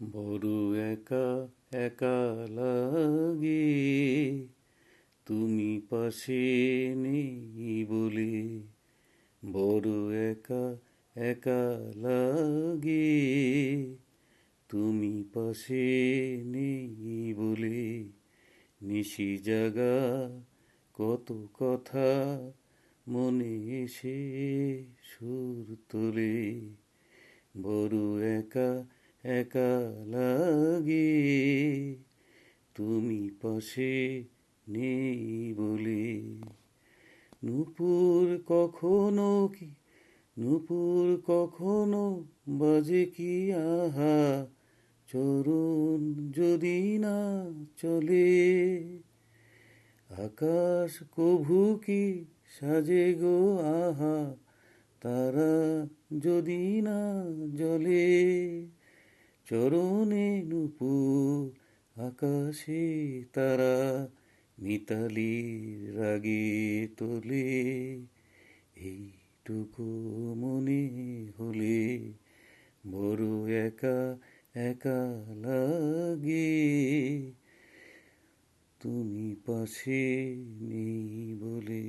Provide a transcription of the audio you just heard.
বড় একা একা লাগে, তুমি পাশে নেই বলে। বড় একা একা লাগে, তুমি পাশে নেই বলে। নিশি জাগা কত কথা মনে এসে সুর তোলে। বড় একা একা লাগে, তুমি পাশে নেই বলে। নূপুর কখনো বাজে কি আহা, চরণ যদি না চলে। আকাশ কভু কি সাজে গো আহা, তারা যদি না জ্বলে। চরণে নূপুর আকাশে তারা, মিতালির রাগে তোলে। এইটুকু মনে হলে বড় একা একা লাগে, তুমি পাশে নেই বলে।